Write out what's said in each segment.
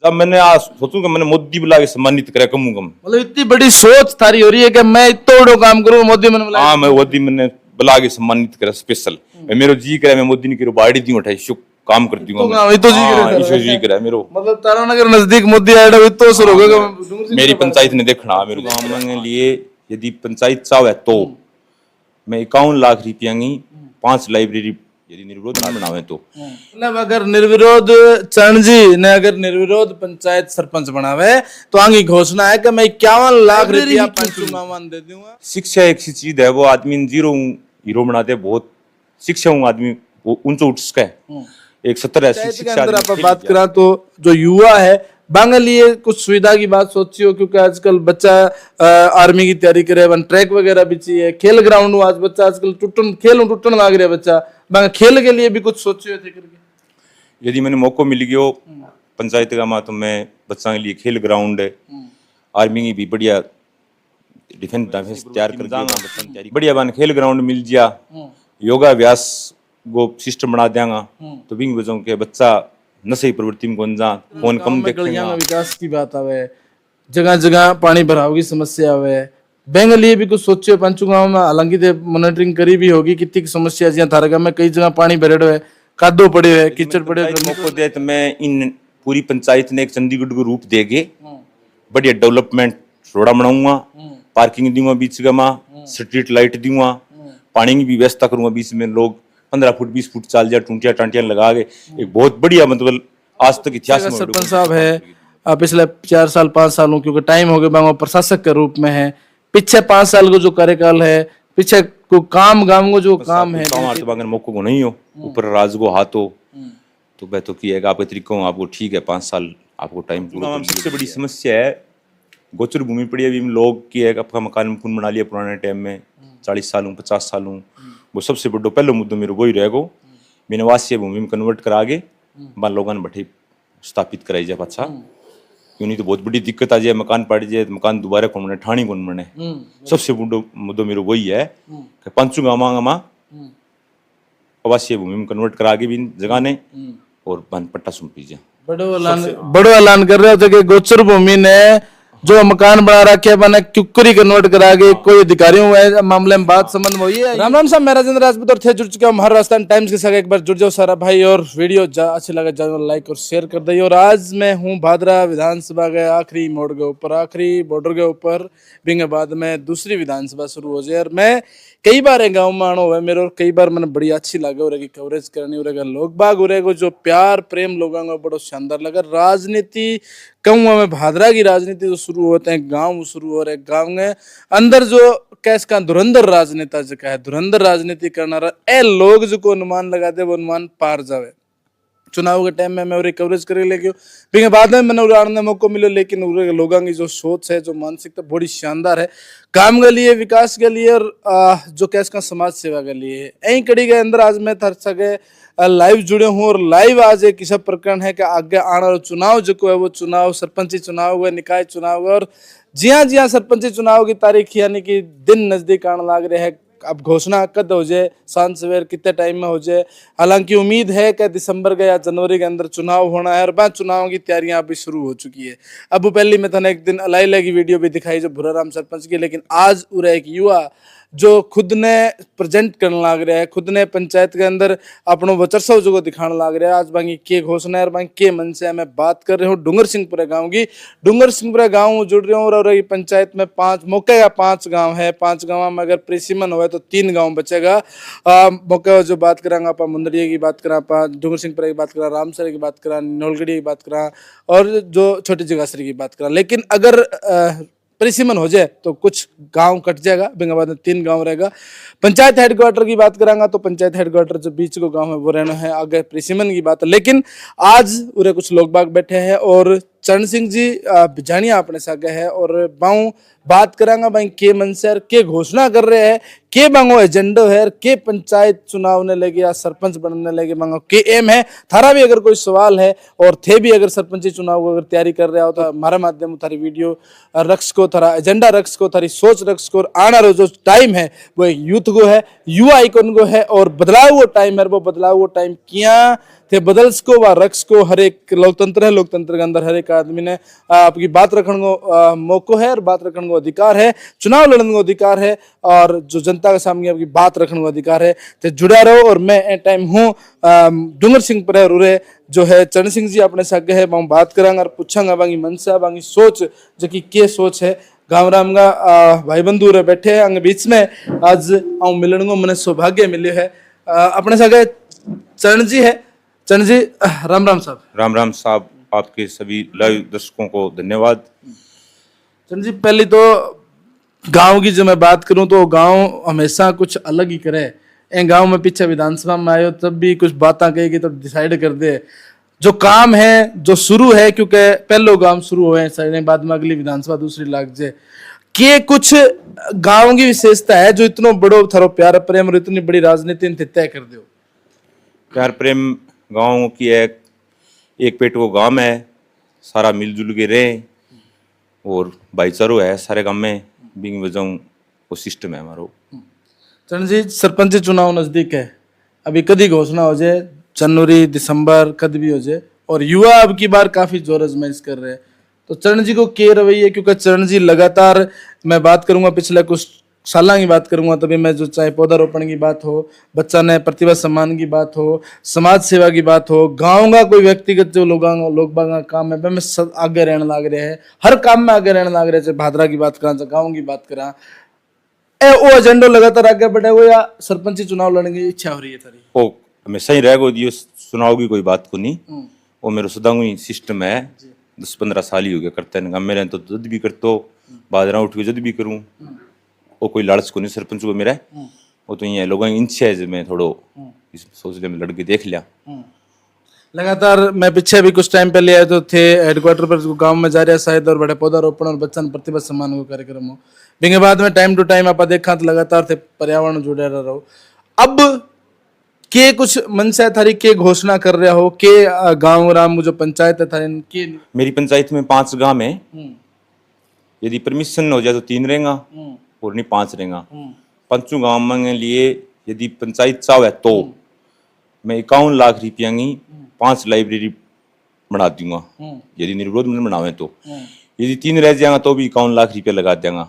जब मैंने आज सोचूंगा मैंने मोदी बुला के सम्मानित करे कम कम। मतलब इतनी बड़ी सोच थारी हो रही है कि मैं इतना बड़ो काम करूँ, मोदी मैंने बुलाया। हाँ मैं मोदी मैंने बुला के सम्मानित करे स्पेशल। मेरो जी करे मैं मोदी ने करो बाड़ी दी उठाई शुक काम कर दूंगा मैं। तो जी करे इसे जी करे मेरो मतलब तारानगर नजदीक मोदी आएगा तो शुरू होगा। मेरी पंचायत ने देखना मेरे गांव में लिए यदि पंचायत चाहे तो मैं 51 लाख रुपया की 5 लाइब्रेरी यदि निर्विरोध ना बनावे तो मतलब अगर निर्विरोध चरण जी ने अगर निर्विरोध पंचायत सरपंच बनावे तो आगे घोषणा है कि मैं 51 लाख रुपया पंचुमान दे दूंगा। शिक्षा एक सी चीज है वो आदमी जीरो हीरो बनाते बहुत शिक्षा हूँ आदमी वो ऊंचा उठ सके। एक 70-80 शिक्षा अंदर आप बात करा तो जो युवा है बांगे लिए कुछ सुविधा की बात सोची हो, क्योंकि आजकल बच्चा आर्मी की तैयारी करे, वन ट्रैक वगैरह भी चाहिए, खेल ग्राउंड आज बच्चा आजकल टूटन लाग रहा है बच्चा, बांगे खेल के लिए भी कुछ सोचे हो थे करके? यदि मैंने मौका मिल गयो पंचायत का तो मैं बच्चा के लिए खेल ग्राउंड आर्मी की भी बढ़िया डिफेंस तैयार कर जाऊंगा बढ़िया बन खेल ग्राउंड मिल जिया योगा अभ्यास वो सिस्टम बना देंगा तो बिंग बच्चों के बच्चा नशे प्रवृत्ति में कौन जा फोन कम देखेगा। विकास की बात आवे, जगह जगह पानी भराव की समस्या आवे, बैंक लिए भी कुछ सोचे पंचू गांव में हालांकि मॉनिटरिंग करी भी होगी कितनी की समस्या जिया थारा गांव में कई जगह पानी भरे है, कादो पड़े है, कीचड़ पड़े है। तो मैं इन पूरी पंचायत ने एक चंडीगढ़ को रूप देके बढ़िया डेवलपमेंट रोड़ा बनाऊंगा, पार्किंग दूंगा बीच में, स्ट्रीट लाइट दूंगा, पानी की भी व्यवस्था करूंगा बीच में, लोग 15 फुट 20 फुट चाल जा टूंटियां टांटियां लगा के एक बहुत बढ़िया मतलब आज तक इतिहास में सरपंच साहब है पिछले 4 साल 5 सालों क्योंकि टाइम हो गया प्रशासक के रूप में है, पीछे 5 साल को जो कार्यकाल है पीछे को काम गांव को जो काम है तो मौके को नहीं हो ऊपर राज को हाथ हो तो मैं तो किएगा आपके तरीकों आपको ठीक है 5 साल आपको टाइम पूरा। सबसे बड़ी समस्या है गोचर भूमि पड़ी है लोग की है आपका मकान मकून बना लिया पुराने टाइम में 40 साल 50 साल वो सबसे बड़ा पहला मुद्दा मेरे वही रहेगा मैंने वास्य भूमि में कन्वर्ट करा के बाल लोगों ने बैठे स्थापित कराई जाए अच्छा क्यों नहीं तो बहुत बड़ी दिक्कत आ जाए मकान पड़ जाए मकान दोबारा कौन बने ठाणी कौन बने। सबसे बड़ा मुद्दा मेरे वही है कि पंचू गामा आवासीय भूमि में कन्वर्ट करा के भी जगह ने और बन पट्टा सुंपी जाए। बड़ो ऐलान कर रहे थे कि गोचर भूमि ने जो मकान बना रखे मैंने क्यूकरी कन्वर्ट करा के कोई अधिकारियों मामले में बात समझ में हुई है। राम राम साहब, मैं राजेंद्र राजपूत और थे जुड़ चुका हूँ हर राजस्थान टाइम्स के साथ। एक बार जुड़ जाओ सारा भाई और वीडियो अच्छी लगे जाओ लाइक और शेयर कर दे। और आज मैं हूँ भादरा विधानसभा के आखिरी मोड़ के ऊपर आखिरी बॉर्डर के ऊपर बिंगे बाद में दूसरी विधानसभा शुरू हो जाए और मैं कई बार गाँव में आना हुआ है मेरे और कई बार मैंने बड़ी अच्छी लगे और कवरेज करनी और लोग बाग हो रहे जो प्यार प्रेम लोगों का बड़ा शानदार लगा। राजनीति कहूँगा मैं भादरा की राजनीति जो शुरू होते हैं गांव शुरू हो रहे गांव में अंदर जो कैस का धुरंधर राजनेता जो है धुरंधर राजनीति करना रहा ए लोग जो को अनुमान लगाते वो अनुमान पार जावे। चुनाव के टाइम में मैं कवरेज करे लेके फिर बाद में मैंने उड़ाने मौका मिले लेकिन लोगों की जो सोच है जो मानसिकता बड़ी शानदार है काम के लिए विकास के लिए और जो कैस का समाज सेवा के लिए यही कड़ी के अंदर आज मैं थर सके लाइव जुड़े हूँ और लाइव आज एक ऐसा प्रकरण है कि आगे आने वाला चुनाव जो है वो चुनाव सरपंची चुनाव हुआ निकाय चुनाव हुआ और जी हाँ सरपंची चुनाव की तारीख यानी कि दिन नजदीक आने लग रहे हैं। अब घोषणा कद हो जाए सांझ सवेर कितने टाइम में हो जाए, हालांकि उम्मीद है कि दिसंबर के या जनवरी के अंदर चुनाव होना है और बाद चुनाव की तैयारियां अभी शुरू हो चुकी है। अब पहले में थाने एक दिन अलाइला की वीडियो भी दिखाई जो भूराराम सरपंच की, लेकिन आज उरा एक युवा जो खुद ने प्रेजेंट करने लग रहा है खुद ने पंचायत के अंदर अपनो वचरसव जो दिखाने लग रहा है। आज बाकी के घोषणा है और बाकी के मन से मैं बात कर रहा हूँ डूंगर सिंहपुरा गांव की। डूंगर सिंहपुरा गांव जुड़ रहे हूँ और पंचायत में 5 मौके का 5 गांव है। 5 गांव में अगर प्रेसिमन हुआ तो 3 गांव बचेगा। मौके जो बात करांगा आप मुंदरिया की बात करा आप डूंगर सिंहपुरा की बात करा रामसर की बात करा नौलगढ़ी की बात करा और जो छोटी जगासरी की बात करा। लेकिन अगर परिसीमन हो जाए तो कुछ गांव कट जाएगा बिंगाबाद में 3 गांव रहेगा। पंचायत हेडक्वार्टर की बात करांगा तो पंचायत हेडक्वार्टर जो बीच को गांव है वो रहना है आगे परिसीमन की बात है। लेकिन आज उरे कुछ लोग बाग बैठे हैं और चरण सिंह जी भिजानिया अपने सागे है और बाऊ बात करांगा भाई के मन से के घोषणा कर रहे हैं के मांगो एजेंडो है के पंचायत चुनाव ने लगे या सरपंच बनने लगे मांगो के एम है। थारा भी अगर कोई सवाल है और थे भी अगर सरपंची चुनाव को अगर तैयारी कर रहे हो तो हमारे माध्यम थारी वीडियो रक्स को थारा एजेंडा रक्स को थारी सोच रक्स को आना रो जो टाइम है वो यूथ को है युवा आइकन को है और बदलाव वो टाइम है वो बदलाव वो टाइम किया थे बदल सको व रख सको। हर एक लोकतंत्र है, लोकतंत्र के अंदर हर एक आदमी ने आपकी बात रखने को मौको है और बात रखने को अधिकार है, चुनाव लड़ने को अधिकार है और जो जनता के सामने आपकी बात रखने को अधिकार है। तो जुड़ा रहो। और मैं ए टाइम हूँ डूंगर सिंह पर रुरे जो है चरण सिंह जी अपने सागे है मैं बात करांगा और पूछांगा बाकी मनसा बाकी सोच जो कि क्या सोच है गाँव राम का भाई बंधु रे बैठे हैं अंग बीच में। आज आऊँ मिलने को मैंने सौभाग्य मिले है। अपने सागे चरण जी है। चरण जी राम राम साहब। राम राम साहब, आपके सभी लाइव दर्शकों को धन्यवाद। चरण जी पहले तो गांव की जो मैं बात करूं तो गांव हमेशा कुछ अलग ही करे। ए गांव में पीछे विधानसभा में आयो तब भी कुछ बातें कहेगी तो डिसाइड कर दे जो काम है जो शुरू है, क्योंकि पहलो काम शुरू हुए हैं बाद में अगली विधानसभा दूसरी लाग जाए। के कुछ गांव की विशेषता है जो इतना बड़ो थारो प्यार प्रेम और इतनी बड़ी राजनीति तय कर दो? प्यार प्रेम गाँव की एक पेट वो गांव है, सारा मिलजुल के रहे और भाईचारो है सारे गांव में, बिंग वजह वो सिस्टम है हमारो। चरण जी सरपंच चुनाव नजदीक है, अभी कभी घोषणा हो जाए जनवरी दिसंबर कद भी हो जाए और युवा अब की बार काफी जोर आजमाइश कर रहे हैं, तो चरण जी को क्या रवैया? क्योंकि चरण जी लगातार मैं बात करूंगा पिछले कुछ साल की बात करूंगा तभी मैं जो चाहे पौधारोपण की बात हो, बच्चा ने प्रतिभा सम्मान की बात हो, समाज सेवा की बात हो, गांव का कोई व्यक्तिगत जो लोग का काम है मैं सब आगे रहने लग रहे हैं, हर काम में आगे रहने लग रहे हैं। चाहे भादरा की बात करा चाहे गाँव की बात करा वो एजेंडो लगातार आगे बढ़े हुए या सरपंची चुनाव लड़ने की इच्छा हो रही है तारी? ओ हमेशा ही रहेगा ये चुनाव की कोई बात को नहीं, वो मेरे सदांगी सिस्टम है। 10-15 साल ही हो गया करते हैं गाँव में, तो जद भी करतो बादरा उठ के जद भी करूँ, वो कोई लालच को नहीं सरपंच को मेरा, वो तो ये लोगों की इच्छा है मैं थोड़ो इस सोचने में लड़के देख लिया। लगातार मैं पीछे भी कुछ टाइम पहले आए तो थे हेडक्वार्टर पर गांव में जा रहे शायद और बड़े पौधारोपण और बच्चन प्रतिभा सम्मान को कार्यक्रम हो बिंगे बाद में टाइम टू टाइम आप देखा तो लगातार थे पर्यावरण जुड़े रहो। अब के कुछ मनसा थारी के घोषणा कर रहे हो के गांव राम जो पंचायत है थारी के? मेरी पंचायत में 5 गांव है, यदि परमिशन हो जाए तो 3 रहेगा और नहीं 5 रहेगा। 5 गांव में लिए यदि पंचायत चाहे तो मैं 51 लाख रुपया की 5 लाइब्रेरी बना दूंगा, यदि निर्विरोध में बनावे तो। यदि 3 रह जाएगा तो भी 51 लाख रुपया लगा देगा,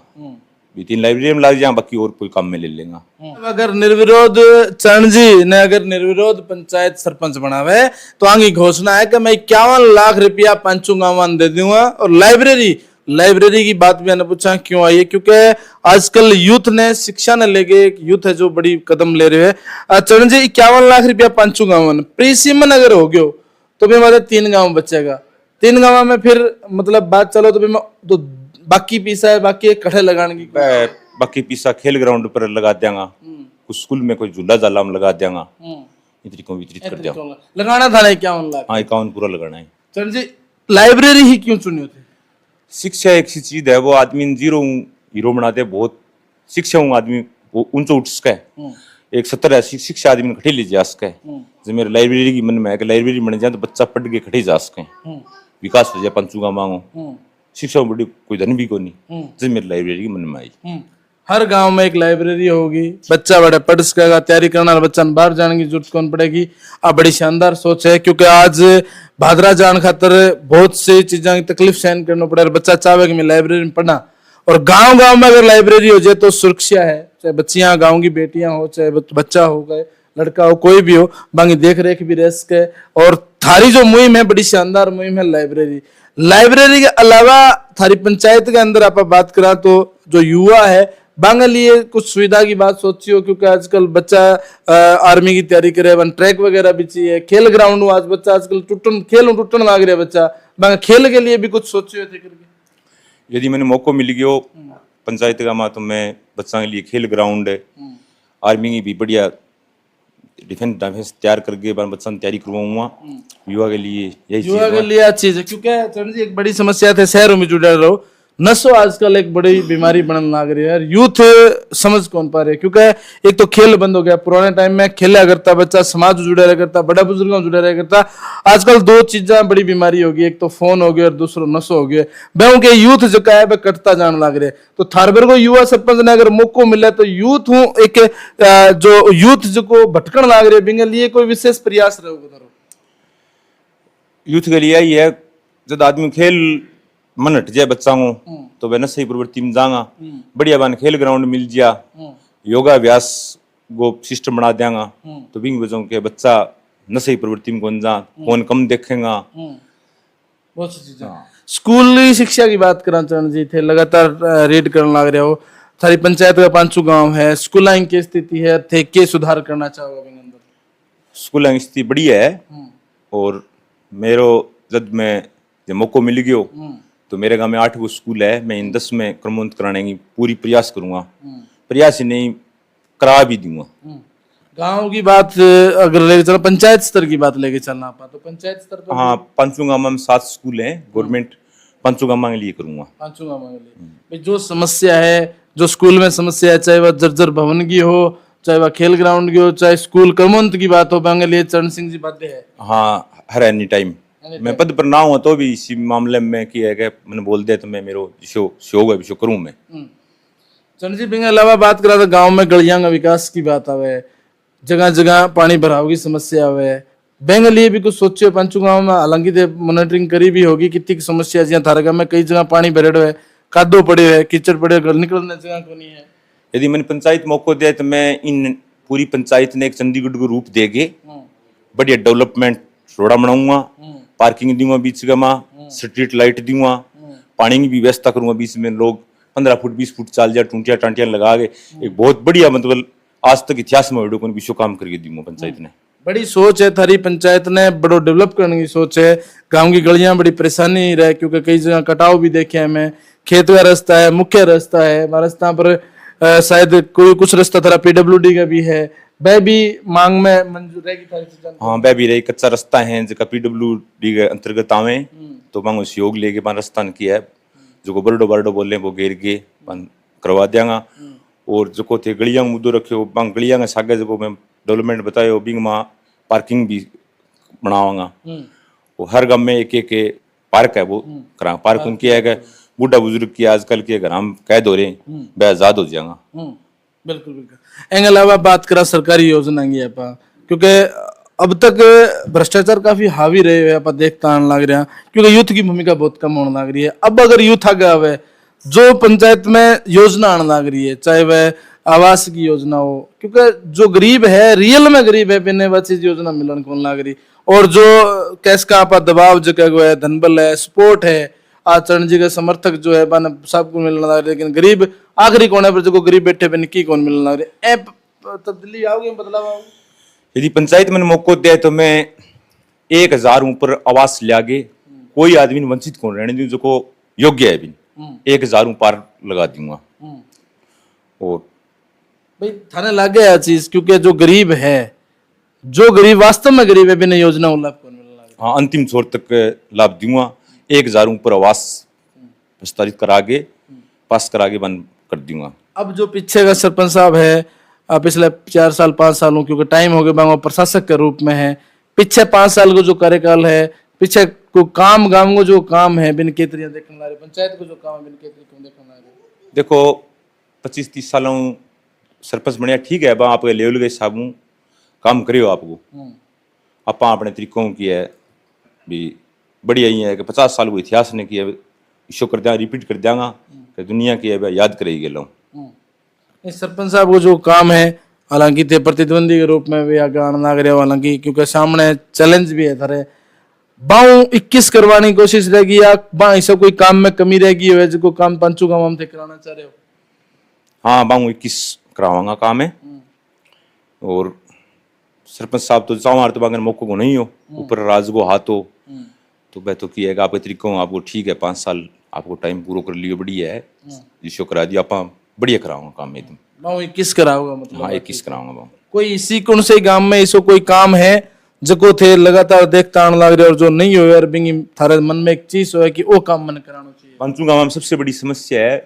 3 लाइब्रेरी में लग जाएगा, बाकी और कोई काम में ले लेगा। अगर निर्विरोध चरण जी ने अगर निर्विरोध पंचायत सरपंच बनावे तो आगे घोषणा है कि मैं 51 लाख रुपया 5 गाँव दे दूंगा। और लाइब्रेरी की बात भी मैंने पूछा क्यों आई है, क्योंकि आजकल यूथ ने शिक्षा ने लेके एक यूथ है जो बड़ी कदम ले रहे हैं। चरण जी 51 लाख रुपया 5 गाँव प्रीसीमन अगर हो गयो तो भी मतलब 3 गाँव बचेगा। 3 गाँव में फिर मतलब बात चलो तो भी तो बाकी पीसा है, बाकी कठे लगाने की बाकी पीसा खेल ग्राउंड पर लगा देंगा, कुछ स्कूल में कोई झूला झाला में लगा देंगा, वितरित कर देंगा। लगाना था नहीं 51 लाख? हाँ 51 पूरा लगाना है। चरण जी लाइब्रेरी ही क्यों चुनी थी? शिक्षा एक सी चीज है, वो आदमी जीरो हीरो बनाते बहुत शिक्षा हूँ आदमी ऊंचो उठ सके। एक 70 है शिक्षा आदमी खटे ले जा सके। जब मेरे लाइब्रेरी की मन में है कि लाइब्रेरी बन जाए तो बच्चा पढ़ के खटे जा सके, विकास हो जाए। 5 गाँव मांगो शिक्षा बड़ी कोई धन भी को नहीं, जब मेरी लाइब्रेरी की मन में आई। हर गांव में एक लाइब्रेरी होगी, बच्चा बड़े पढ़ सकेगा, तैयारी करना, बच्चा बाहर जाने की जरूरत कौन पड़ेगी। अब बड़ी शानदार सोच है, क्योंकि आज भादरा जान खातर बहुत सी चीजों की तकलीफ सहन करना पड़े। बच्चा चाहे कि मैं लाइब्रेरी में पढ़ना, और गांव गांव में अगर लाइब्रेरी हो जाए तो सुरक्षा है, चाहे बच्चियां गांव की बेटियां हो चाहे बच्चा हो गए लड़का हो कोई भी हो, बाकी देख रेख भी रह सके। और थारी जो मुहिम है बड़ी शानदार मुहिम है लाइब्रेरी के अलावा थारी पंचायत के अंदर आप बात करा तो जो युवा है बांगे लिए कुछ सुविधा की बात सोची हो, क्योंकि आजकल बच्चा आर्मी की तैयारी करे, वन ट्रैक वगैरह भी चाहिए, खेल ग्राउंड हो, आज बच्चा आजकल टूटन लाग रहा है बच्चा, बांगे खेल के लिए भी कुछ सोचे हो थे करके? यदि मैंने मौका मिल गया पंचायत का मा तो मैं बच्चा के लिए खेल ग्राउंड है, आर्मी की भी बढ़िया डिफेंस तैयार करके बच्चा तैयारी करवाऊंगा। युवा के लिए यही युवा के लिए अच्छी चीज है, क्योंकि चरण जी एक बड़ी समस्या थे शहरों में जुड़े रहो, नशो आजकल एक बड़ी बीमारी बनने लग रही है। यूथ समझ कौन पा रहे, क्योंकि एक तो खेल बंद हो गया। पुराने टाइम में खेला करता बच्चा, समाज जुड़े रह करता, बड़ा बुजुर्गों जुड़े रह करता। आजकल 2 चीजें बड़ी बीमारी होगी, एक तो फोन हो गया और दूसरा नशो हो गया। बहु के यूथ जो है वह कटता जाने लग रहे। तो थारबर को युवा सरपंच ने अगर मौको मिले तो यूथ हूँ एक जो यूथ जो को भटकन लग रहे बिंगे लिए कोई विशेष प्रयास रहोगे? यूथ के लिए ये है, जब आदमी खेल मन हट जाए बच्चा को तो वह नशे प्रवृत्ति में जागा। बढ़िया बन खेल ग्राउंड मिल जिया, योगा अभ्यास वो सिस्टम बना देंगा तो बिंग बजों के बच्चा नशे प्रवृत्ति में कौन जा कौन कम देखेगा। बहुत सी चीजें। स्कूली शिक्षा की बात करा चरण जी थे, लगातार रीड करने लग रहे हो, थारी पंचायत का 5 गांव है, स्कूल की स्थिति है थे के सुधार करना चाहोगे बिंग अंदर? स्कूल की स्थिति बढ़िया है और मेरो जब मैं जब मौको मिल गयो तो मेरे गांव में 8 गो स्कूल है, मैं इन 10 में क्रमोन्नत कराने की पूरी प्रयास करूंगा, प्रयास ही नहीं करा भी दूंगा। गांव की बात अगर लेके चलो, पंचायत स्तर की बात लेके चलना पा तो पंचायत स्तर पर हाँ, पांचों गांव में 7 स्कूल हैं, गवर्नमेंट पांचों गांव के लिए करूंगा। 5 गांव के लिए भाई जो समस्या है, जो स्कूल में समस्या है, चाहे वह जर्जर भवन की हो, चाहे वह खेल ग्राउंड की हो, चाहे स्कूल क्रमोन्नत की बात हो, बांगे लिए चरण सिंह जी बातें है। हाँ, हर एनी टाइम मैं पद पर ना हुआ तो भी इसी मामले में की है कि मैंने बोल दिया तो मैं मेरो शो है विशो करूं मैं। चरण जी बिंग अलावा बात करा तो गांव में गलियां का विकास की बात आवे, जगह जगह पानी भराव की समस्या आवे, बैंक लिए भी कुछ सोचो 5 गांव में, हालांकि मॉनिटरिंग करी भी होगी कितनी समस्या जिया थारे गांव में कई जगह पानी भरेड़ो है, कादो पड़े है, कीचड़ पड़े, घर निकलने जगह को नहीं है। यदि मैंने पंचायत मौको दिया तो मैं इन पूरी पंचायत ने एक चंडीगढ़ को रूप देगे, बढ़िया डेवलपमेंट रोड़ा बनाऊंगा, पार्किंग दूंगा बीच में, स्ट्रीट लाइट दूंगा, पानी की भी व्यवस्था करूंगा, बीच में लोग 15 फुट 20 फुट चाल जाए, टूंटिया टांटियां लगा के एक बहुत बढ़िया मतलब आज तक इतिहास में विश्व काम करके दूंगा पंचायत ने। बड़ी सोच है थारी पंचायत ने, बड़ो डेवलप करने की सोच है। गांव की गलियां बड़ी परेशानी रहे क्योंकि कई जगह कटाव भी देखे हैं, मैं खेत का रास्ता है, मुख्य रास्ता है, रास्ता पर शायद कोई कुछ रास्ता थारा पीडब्ल्यूडी का भी है, वह भी मांग में मंजूर रहेगी थारी चीजें। हाँ, वह भी रही, कच्चा रास्ता है जो पीडब्ल्यूडी के अंतर्गत आवे तो मांग सहयोग लेके रास्ता किया है, जो बर्डो बर्डो बोले वो घेर के करवा देंगा। और जो थे गलियां मुद्दो रखे हो, गलियां के सागे जो मैं डेवलपमेंट बतायो बिंग में पार्किंग भी बनावांगा। वो हर गांव में एक पार्क है वो करा, पार्क उनकी है कि बूढ़ा बुजुर्ग की आजकल के घर हम कैद हो रहे हैं, वह आजाद हो जाएगा। बिल्कुल बिल्कुल। एंग अलावा बात करा सरकारी योजना की आप, क्योंकि अब तक भ्रष्टाचार काफी हावी रहे हुए आप देखता आने लग रहा है, क्योंकि यूथ की भूमिका बहुत कम होने लग रही है। अब अगर यूथ आ गया हुआ जो पंचायत में योजना आने लग रही है, चाहे वह आवास की योजना हो, क्योंकि जो गरीब है रियल में गरीब है बिना वह चीज योजना मिलन कौन लग रही, और जो कैश का आप दबाव जगह हुआ है, धनबल है, सपोर्ट है, आचरण जी का समर्थक जो है बन सबको मिलने लग रही, लेकिन गरीब आखिरी कोने पर जो गरीब बैठे बन की कौन मिलने लग रही। ऐप तब्दीली आओगे, बदलाव आओगे? यदि पंचायत में मौको दिया तो मैं 1000 ऊपर आवास लागे, कोई आदमी वंचित कौन रहने दूं जो योग्य है, 1000 ऊपर लगा दूंगा। और भाई थाने लागे यह चीज, क्योंकि जो गरीब है, जो गरीब वास्तव में गरीब है बिना योजना लाभ कौन मिलने लगा। हाँ, अंतिम छोर तक लाभ दूंगा, 1000 ऊपर आवास विस्तारित करा के पास करा के बंद कर दूंगा। अब जो पीछे का सरपंच साहब है, पिछले 4 साल 5 सालों क्योंकि टाइम हो गया बांगो प्रशासक के रूप में है, पीछे 5 साल को जो कार्यकाल है, पीछे को काम गांव को जो काम है बिन के तरिया देखने ला रहे, पंचायत को जो काम है बिन के तरिया देखने ला रहे। देखो 25-30 सालों सरपंच बढ़िया ठीक है, आप लेवल के हिसाब काम करियो, आपको आप अपने तरीकों की है भी बढ़िया ही है कि 50 साल को इतिहास ने किया शो कर दिया, रिपीट कर देंगा कि दुनिया की है याद करेगी लोग। इस सरपंच साहब को जो काम है, हालांकि थे प्रतिद्वंदी के रूप में भी आगे आने लग रहे हो, हालांकि क्योंकि सामने चैलेंज भी है थारे, बाऊ 21 करवाने की कोशिश रहेगी या बा ऐसा कोई काम में कमी रहेगी है जो काम 5 गांव हम थे कराना चाह रहे हो? हाँ, बाऊ 21 करावांगा काम है। और सरपंच साहब तो चाव तो बागर मौको को नहीं हो, ऊपर राज को हाथ हो तो वह तो किएगा आपके तरीकों, आपको ठीक है 5 साल आपको टाइम पूरा कर लियो, बढ़िया है, इशो करा दिया, आप बढ़िया कराऊंगा काम एकदम। बाऊ 21 कराऊंगा मतलब? हाँ, 21 कराऊंगा बाऊ। कोई इसी कौन से गांव में ऐसा कोई काम है जो थे लगातार देखता आने लग रहे और जो नहीं हो यार बिंगी थारे मन में एक चीज हो कि वो काम मन कराना चाहिए? पंचू गांव में सबसे बड़ी समस्या है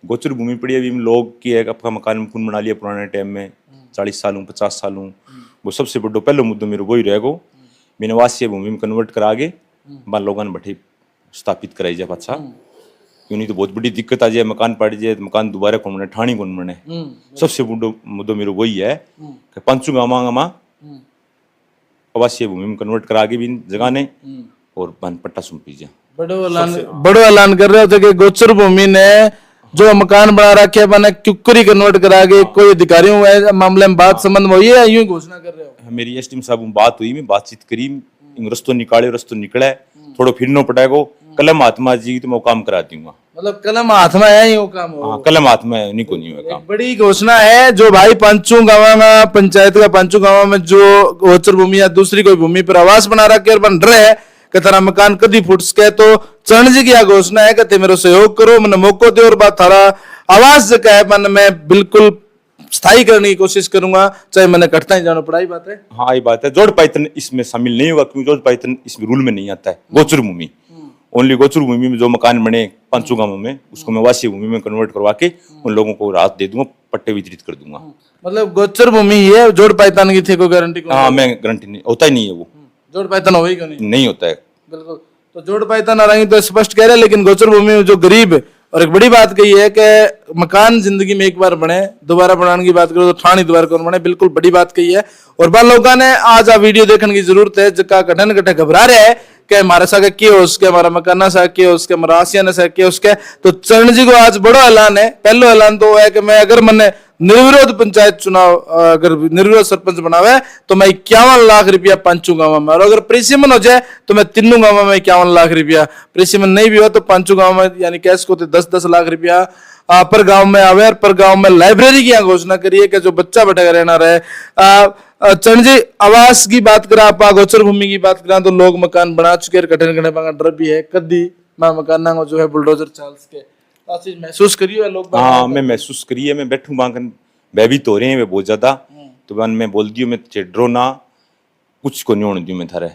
गोचर भूमि पड़ी है, अभी लोग की है आपका मकान मकून बना लिया पुराने टाइम में 40 सालों 50 सालों, वो सबसे बड़ा पहला मुद्दा मेरे वही रहेगा, बिनवासी भूमि में कन्वर्ट करा के बाल लोगों ने भट्टी स्थापित कराई जाए। अच्छा क्यों नहीं तो बहुत बड़ी दिक्कत आ जाए, मकान पड़ जाए, मकान दोबारा कौन बने, ठाणी कौन बने। सबसे बड़ा मुद्दा मेरे वही है कि पंचू गांव आवासीय भूमि में कन्वर्ट करा के भी जगह ने और बन पट्टा सुनपीजा। बड़ो ऐलान कर रहे थे कि गोचर भूमि ने जो मकान बना रखे बने क्युकरी कन्वर्ट करा के कोई अधिकारी हुए मामले में बात संबंध हुई है, यूं घोषणा कर रहे हो? मेरी एसडीएम साहब में बात हुई, मैं बातचीत करी, रस्तो निकाले, रस्तो निकले, थोड़ा फिरनो पड़ेगो, कलम हाथमा जी तो मैं काम करा दूंगा। मतलब कलम हाथ में है, यूं काम हो? हाँ, कलम हाथ में नहीं को नहीं होगा काम। बड़ी घोषणा है जो भाई पंचू गांव में, पंचायत का पंचू गांव में जो गोचर भूमि या दूसरी कोई भूमि पर आवास बना रखे और बन रहे है कि थारा मकान कदी फुट सके, तो चरण जी की यह घोषणा है कि मेरे सहयोग करो, मैंने मौको दो और बात थारा आवास जगह है मन मैं बिल्कुल स्थायी करने की कोशिश करूंगा, चाहे मैंने कटता ही जाना पड़ा। ही बात है। हाँ, ये बात है। जोड़ पाइतन इसमें शामिल नहीं होगा क्योंकि जोड़ पाइतन इसमें रूल में नहीं आता है। गोचर भूमि ओनली गोचर भूमि में जो मकान बने पंचू गांव में, उसको मैं वासी भूमि में कन्वर्ट करवा के उन लोगों को राहत दे दूंगा, पट्टे वितरित कर दूंगा। मतलब गोचर भूमि है, जोड़ पाइतान की थी कोई गारंटी? हाँ, मैं गारंटी नहीं होता ही नहीं है वो। जोड़ पाइतान हो ही क्यों नहीं होता है। बिल्कुल। तो जोड़ पाइतान आ रही तो स्पष्ट कह रहे हैं, लेकिन गोचर भूमि में जो गरीब, और एक बड़ी बात कही है कि मकान जिंदगी में एक बार बने, दोबारा बनाने की बात करो तो ठाणी दोबारा कौन बने, बिल्कुल बड़ी बात कही है। और बाल लोगों ने आज आ वीडियो देखने की जरूरत है, जगह कठन कठे घबरा रहे हैं कि हमारे साथ के उसके, हमारा मकाना सा के उसके, हमारा आसियाना सा के उसके। तो चरण जी को आज बड़ा ऐलान है। पहलो ऐलान तो है कि मैं अगर मैंने निर्विरोध पंचायत चुनाव, अगर निर्विरोध सरपंच बनावे तो मैं 51 लाख रुपया पांचू गांव में, और अगर परिसीमन हो जाए तो मैं तीनों गांव में 51 लाख रुपया, परिसीमन नहीं भी हो तो पांचू गांव में यानी कैश को 10-10 लाख रुपया पर गांव में आवे। और पर गांव में लाइब्रेरी की घोषणा करिए कि जो बच्चा बैठा रहना रहे। चरण जी, आवास की बात करा, आप गोचर भूमि की बात करा तो लोग मकान बना चुके, कठिन कठिन डर भी है कदी मैं मकान जो है बुलडोजर चाल सके, चीज महसूस करिए लोग? हाँ, मैं महसूस करिए, मैं बैठू बांकन भयभीत हो रहे हैं वे बहुत ज्यादा। तो मैं बोल दियो मैं डरो ना, कुछ को नहीं होने दियो मैं थारे।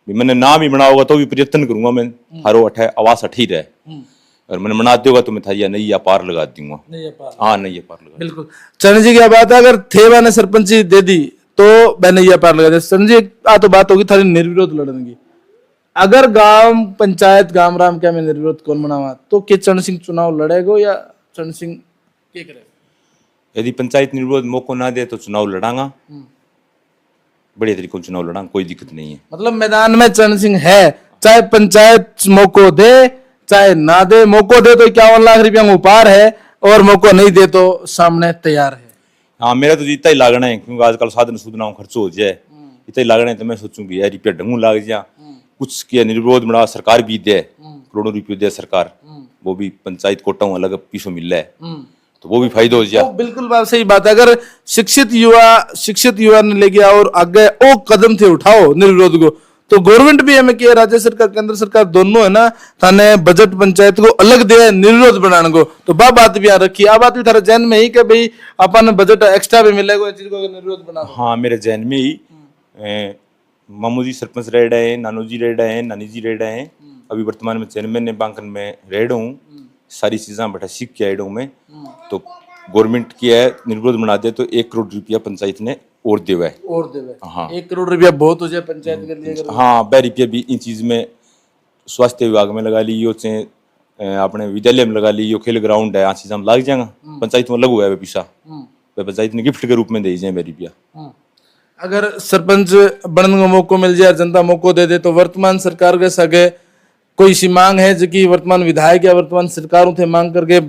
मैंने ना भी बना होगा तो भी प्रयत्न करूंगा मैं थारो अठे आवास अठी रहे, और मैंने बना देगा तो मैं थारी नहीं पार लगा दूंगा। हाँ, नहीं पार लगा। बिल्कुल। चरण जी क्या बात है, अगर थे मैंने सरपंची दे दी तो मैंने ये पार लगा दिया। चरण जी तो बात होगी थारी निर्विरोध लड़ने की। अगर गांव पंचायत गांव राम क्या में निर्विरोध कौन बनावा तो के चरण सिंह चुनाव लड़ेगो या चरण सिंह क्या करेगा? यदि पंचायत निर्विरोध मौको ना दे तो चुनाव लड़ांगा, बढ़िया तरीके से चुनाव लड़ांगा, कोई दिक्कत नहीं है। मतलब मैदान में चरण सिंह है, चाहे पंचायत मौको दे चाहे ना दे, मौको दे तो 51 लाख रुपया ऊपर है, और मौको नहीं दे तो सामने तैयार है। हाँ, मेरा तो इतना ही लागना है क्योंकि आजकल साधन सुधना खर्चो हो जाए, इतना ही लागना है। तो मैं सोचूंगी यार रुपया ढंगू लाग जा, कुछ किया निर्विरोध बना, सरकार भी दे करोड़ों रुपये दे सरकार, वो भी पंचायत कोटा अलग पीछे मिल रहा है तो वो भी फायदा हो जाए। तो बिल्कुल बात सही बात है। अगर शिक्षित युवा ने लेके आओ और आगे ओ कदम थे उठाओ निर्विरोध को, तो गवर्नमेंट भी हमें किया, राज्य सरकार केंद्र सरकार दोनों है ना, थाने बजट पंचायत को अलग दे निर्विरोध बनाने को, तो बात भी यहाँ रखी। आ बात भी थारे जहन में ही कि भाई अपन बजट एक्स्ट्रा भी मिलेगा चीज को निर्विरोध बना। हाँ, मेरे जहन में ही मामू जी सरपंच रह रहे हैं, नानू जी रह रहे हैं, नानी जी रह रहे हैं, अभी वर्तमान में चेयरमैन ने बांकन में रह रहा हूँ, सारी चीजें बैठा सीख के आया हूँ मैं। तो गवर्नमेंट की है निर्विरोध बना दे तो 1 करोड़ रुपया पंचायत ने और देवा है। हाँ, 1 करोड़ रुपया बहुत हो जाए पंचायत के लिए। हाँ, 2 रुपया भी इन चीज में स्वास्थ्य विभाग में लगा लियो, चाहे अपने विद्यालय में लगा लियो, खेल ग्राउंड है, चीज हम लग जाएगा, पंचायत में लग हुआ है पैसा, पंचायत ने गिफ्ट के रूप में दे जाए 2 रुपया। अगर सरपंच बनने का मौको मिल जाए, जनता मौको दे दे, तो वर्तमान सरकार के सगे कोई सी मांग है जो कि वर्तमान विधायक या वर्तमान सरकारों थे मांग करके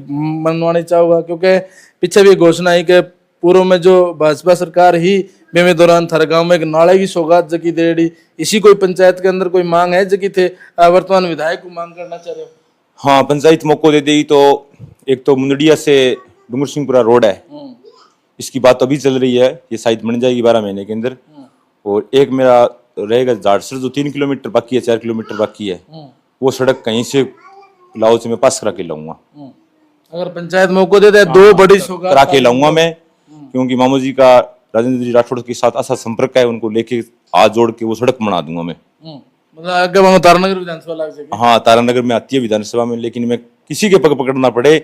मनवानी चाहूंगा? क्योंकि पीछे भी घोषणा है कि पूर्व में जो भाजपा सरकार ही बेमे दौरान थारे गांव में एक नाले की सौगात जकी दे रही, इसी कोई पंचायत के अंदर कोई मांग है जकी थे वर्तमान विधायक को मांग करना चाह रहे हो? हाँ, पंचायत मौको दे देगी तो एक तो मुंदड़िया से डूंगर सिंहपुरा रोड है, इसकी बात अभी चल रही है, ये शायद बन जाएगी 12 महीने के अंदर। और एक मेरा रहेगा जाड़सर जो 3 किलोमीटर बाकी है, 4 किलोमीटर बाकी है, वो सड़क कहीं से लाओ से मैं पास करा के लाऊंगा। अगर पंचायत मौको दे दे, 2 बड़ी सौगात करा के लाऊंगा मैं, क्योंकि मामू जी का राजेंद्र जी राठौड़ के साथ ऐसा संपर्क है, उनको लेके हाथ जोड़ के वो सड़क बना दूंगा मैं। मतलब आगे वहां तारानगर विधानसभा लग जाएगी। हाँ, तारानगर में आती है विधानसभा में, लेकिन मैं किसी के पग पकड़ना पड़े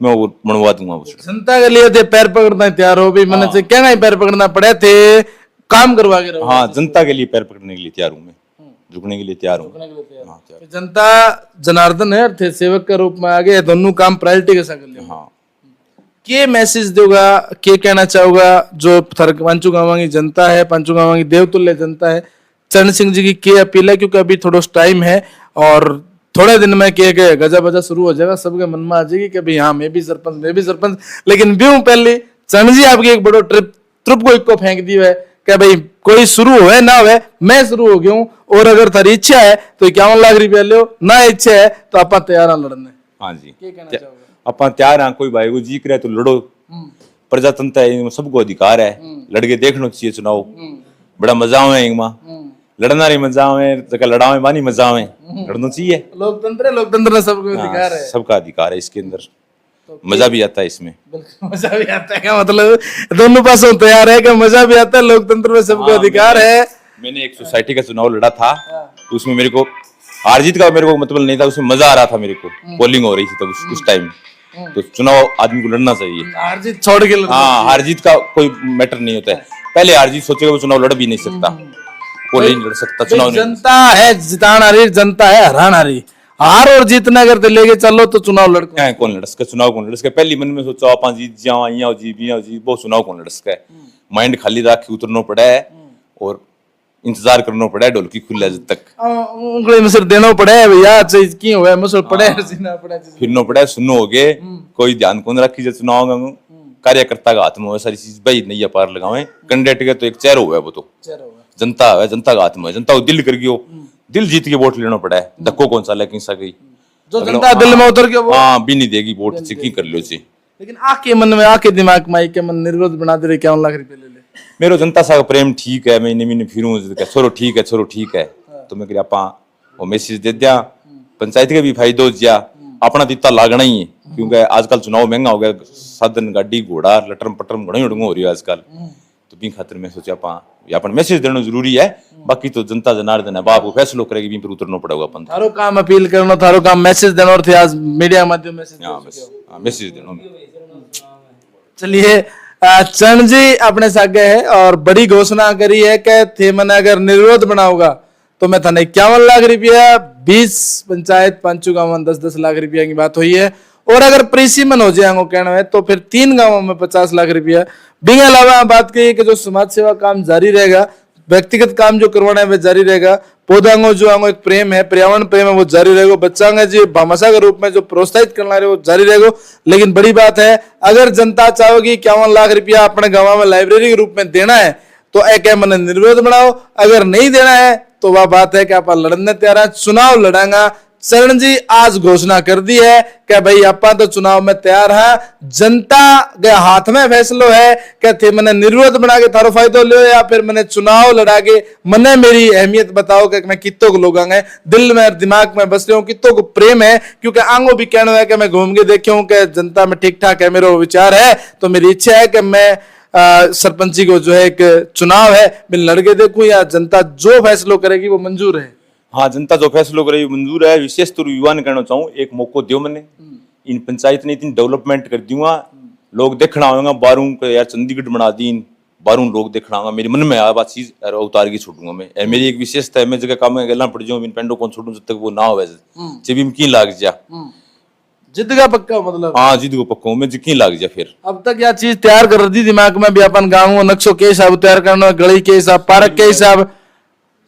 मैं वो बनवा दूंगा। वो जनता के लिए थे पैर पकड़ना तैयार हो भी, मैंने से कहना ही पैर पकड़ना पड़े थे, काम करवा के रहो। हाँ, जनता के लिए पैर पकड़ने के लिए तैयार हूँ मैं, झुकने के लिए तैयार हूँ। जनता जनार्दन है, थे सेवक के रूप में आगे, दोनों काम प्रायोरिटी के साथ कर ले। हाँ, के मैसेज दोगा, के कहना चाहोगा जो पंचू गांव की जनता है, पंचू गांव की देवतुल्य जनता है, चरण सिंह जी की क्या अपील है, क्योंकि अभी थोड़ा टाइम है और थोड़े दिन में के गजा बजा शुरू हो जाएगा, सबके मन में आ जाएगी कि भाई हाँ मैं भी सरपंच। लेकिन ब्यूं पहले चरण जी आपकी एक बड़ो ट्रिप को एक को फेंक दी है कि भाई कोई शुरू हुए ना हुए मैं शुरू हो गया हूँ, और अगर थारी इच्छा है तो 51 लाख रुपया लो, ना इच्छा है तो आप तैयार हैं लड़ने। हाँ जी, आप तैयार हैं, कोई भाई को जी करे तो लड़ो, प्रजातंत्र है, सबको अधिकार है, लड़के देखना चाहिए चुनाव, बड़ा मजा आवे लड़ना रही मजा आवे, जगह लड़ावे बानी मजा आवे, लड़ना चाहिए। लोकतंत्र में सबको अधिकार है, सबका अधिकार है इसके अंदर, मजा भी आता है इसमें। मजा भी आता है क्या मतलब, दोनों पासों तैयार है कि मजा भी आता है, लोकतंत्र में सबको अधिकार है। मैंने एक सोसाइटी का चुनाव लड़ा था, तो उसमें मेरे को हार जीत का मेरे को मतलब नहीं था, उसमें मजा आ रहा था मेरे को, पोलिंग हो रही थी तब उस टाइम। तो चुनाव आदमी को लड़ना चाहिए, हार जीत छोड़ के लड़ना। हाँ, हार जीत का कोई मैटर नहीं होता है, पहले हार जीत सोचेगा वो चुनाव लड़ भी नहीं सकता, वो नहीं लड़ सकता चुनाव। जनता है जिताना रही, जनता है हराना रही, हार और जीतना अगर लेके चलो तो चुनाव लड़ कौन लड़ सके, चुनाव कौन लड़ सके। पहली मन में सोचो आप जीत जाओ, यहाँ जी वो चुनाव कौन लड़ सके। माइंड खाली रख के उतरना पड़ा है और इंतजार करना पड़ा है ढोलकी खुले जब तक, उंगली में सिर देना पड़ा है भैया, चीज की हुआ मसल पड़े फिरना पड़ा है, सुनो हो गए, कोई ध्यान कौन रखी जब चुनाव कार्यकर्ता का हाथ में हो सारी चीज, भाई नैया पार लगावे। कैंडिडेट का तो एक चेहरा हुआ है, वो तो जनता है, जनता का हाथ में है, जनता को दिल कर गयो, दिल जीत के वोट लेना पड़ा है, धक्को कौन सा लेकिन सा गई जो जनता दिल में उतर के हाँ भी नहीं देगी वोट, चेकिंग कर लो जी। लेकिन आके मन में आके दिमाग में आई के मन निर्विरोध बना दे रहे 51 लाख रुपए ले ले। मेरो जनता सा प्रेम ठीक है, महीने महीने फिरूं छोरो ठीक है, तो मैं आपा वो मैसेज दे दिया, पंचायत के भी फायदो दिया, अपना दिता लागना ही है, क्योंकि आजकल चुनाव महंगा हो गया, साधन गाड़ी घोड़ा लटरम पटरम घड़ा उड़ंगो हो रही है आजकल, तो बी खातिर मैं सोचा अपा अपन मैसेज देना जरूरी है, बाकी तो जनता जनार्दन है, बाप को फैसलो करेगी, बी पर उतरना पड़ेगा अपन। थारो काम अपील करना, थारो काम मैसेज देना, और थे आज मीडिया माध्यम मैसेज देना। चलिए चरण जी अपने सागे है और बड़ी घोषणा करी है कि थे मैंने अगर निर्विरोध बनाऊंगा तो मैं थाने 51 लाख रुपया, 20 पंचायत 5 गांव 10-10 लाख रुपया की बात हुई है, और अगर प्रीसीमन हो जाएंगे कहना है तो फिर 3 गांवों में 50 लाख रुपया। बिंग अलावा बात कही कि जो समाज सेवा काम जारी रहेगा, व्यक्तिगत काम जो करवाना है वह जारी रहेगा, पौधांगो जो आंगो एक प्रेम है, पर्यावरण प्रेम है वो जारी रहेगा, बच्चा जी भामाशा के रूप में जो प्रोत्साहित करना है वो जारी रहेगा। लेकिन बड़ी बात है, अगर जनता चाहोगी 51 लाख रुपया अपने गांव में लाइब्रेरी के रूप में देना है तो एक मन निर्विरोध बनाओ, अगर नहीं देना है तो वह बात है कि आप लड़ने तैयार है, चुनाव लड़ांगा। चरण जी आज घोषणा कर दी है कि भाई आपा तो चुनाव में तैयार है, जनता के हाथ में फैसलो है कि थे मैंने निर्विरोध बना के थारो फायदो लियो या फिर मैंने चुनाव लड़ा के मने मेरी अहमियत बताओ कि मैं कितों को लोग आंगे दिल में दिमाग में बस रहे हूँ, कितों को प्रेम है, क्योंकि आंगो भी कहना है कि मैं घूम के देखी हूँ कि जनता में ठीक ठाक है, मेरा विचार है, तो मेरी इच्छा है कि मैं सरपंची को जो है एक चुनाव है मैं लड़के देखूं, या जनता जो फैसलो करेगी वो मंजूर है। हाँ, जनता जो फैसलो करे मंजूर है। विशेष तो युवा ने कहना चाहूँ, एक मौको दियो मैंने, इन पंचायत ने इतनी डेवलपमेंट कर दी, लोग देखना होगा, बारूं को यार चंडीगढ़ बना दी, बारूं लोग देखना होगा, मेरे मन में आ बात चीज उतार के छोड़ूंगा मैं। मेरी एक विशेषता है, मैं जगह काम में गला पड़ जाऊँ, पेंडो कौन छोड़ू जब तक वो ना हो, वैसे भी की लाग जा जिद का पक्का मतलब, हाँ जिद को पक्का मैं यकीन लग जा। फिर अब तक यह चीज तैयार कर दी दिमाग में भी, अपन गाँव नक्शो के हिसाब तैयार करना, गली के हिसाब, पार्क के हिसाब,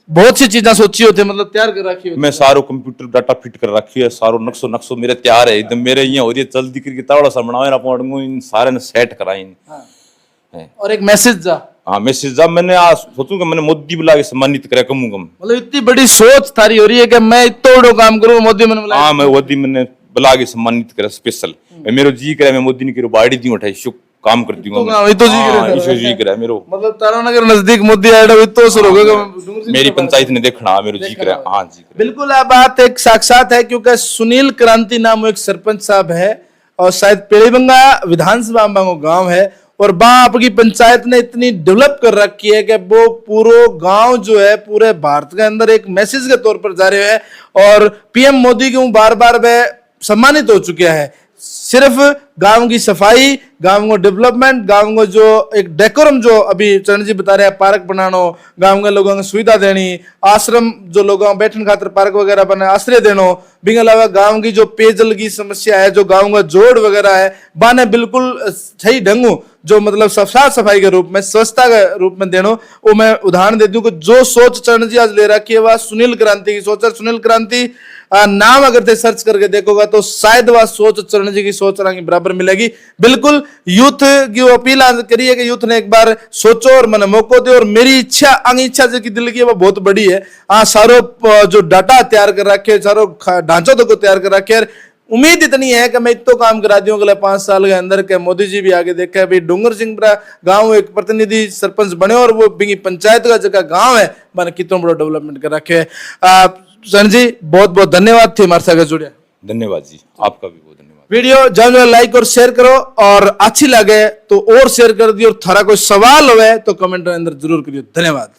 बहुत सी चीजें सोची होती है, मतलब तैयार कर रखी होती। मैं सारो कंप्यूटर डाटा फिट कर रखी है, सारो नक्शो मेरे तैयार है एकदम, मेरे यहाँ हो रही है जल्दी करके तावड़ा सा बनाओ इन सारे ने सेट कराई। और एक मैसेज जा, हाँ मैसेज जा, मैंने आज सोचूंगा मैंने मोदी बुला के सम्मानित करे कम कम, मतलब इतनी बड़ी सोच थारी हो रही है कि मैं इतना बड़ा काम करूँ, मोदी मैंने बुलाया, हाँ मैं मोदी मैंने बुला के सम्मानित करे स्पेशल, मेरे जी करे मैं मोदी ने करो बाड़ी दी उठाई शुभ काम कर दूंगा, जी करे मेरो, मतलब तारानगर नजदीक मोदी आया तो शुरू होगा, मेरी पंचायत ने देखना मेरे जी करे। हाँ जी बिल्कुल, यह बात एक साक्षात है, क्योंकि सुनील क्रांति नाम एक सरपंच साहब है और शायद पेड़ीबंगा विधानसभा गांव है, और वहां आपकी पंचायत ने इतनी डेवलप कर रखी है कि वो पूरा गांव जो है पूरे भारत के अंदर एक मैसेज के तौर पर जा रहे हैं, और पीएम मोदी को बार बार वे सम्मानित हो चुके हैं। सिर्फ गांव की सफाई, गांव को डेवलपमेंट, गांव को जो एक डेकोरम जो अभी चरण जी बता रहे हैं, पार्क बनानो, गांव के लोगों को सुविधा देनी, आश्रम जो लोगों को बैठने खातर पार्क वगैरह बने आश्रय देनो, बिंग अलावा गांव की जो पेयजल की समस्या है, जो गांव का जोड़ वगैरह है, बाने बिल्कुल सही ढंगू जो मतलब साफ सफाई के रूप में, स्वच्छता के रूप में देनो। वो मैं उदाहरण दे दूं कि जो सोच चरण जी आज ले रखी है वह सुनील क्रांति की सोच है। सुनील क्रांति नाम अगर ते सर्च करके देखोगा तो शायद वह सोच चरण जी की सोच रंग बराबर मिलेगी। बिल्कुल यूथ की अपील करिए कि यूथ ने एक बार सोचो और मन मौको दे, और मेरी इच्छा अंग इच्छा जो की दिल की है वो बहुत बड़ी है। सारो जो डाटा तैयार कर रखे, सारो ढांचा तो को तैयार कर रखे, उम्मीद इतनी है कि मैं इतो काम करा दूं अगले 5 साल के अंदर के। मोदी जी भी आगे देखा है भाई, डूंगर सिंहपुरा गांव एक प्रतिनिधि सरपंच बने और वो बिंगी पंचायत का जगह गांव है मैंने कितना बड़ा डेवलपमेंट कर रखे है। सर जी बहुत बहुत धन्यवाद थे हमारे साथ जुड़े। धन्यवाद जी, आपका भी बहुत धन्यवाद। वीडियो ज्यादा लाइक और शेयर करो, और अच्छी लगे तो और शेयर कर दियो, और थारा कोई सवाल हो तो कमेंट में अंदर जरूर करियो। धन्यवाद।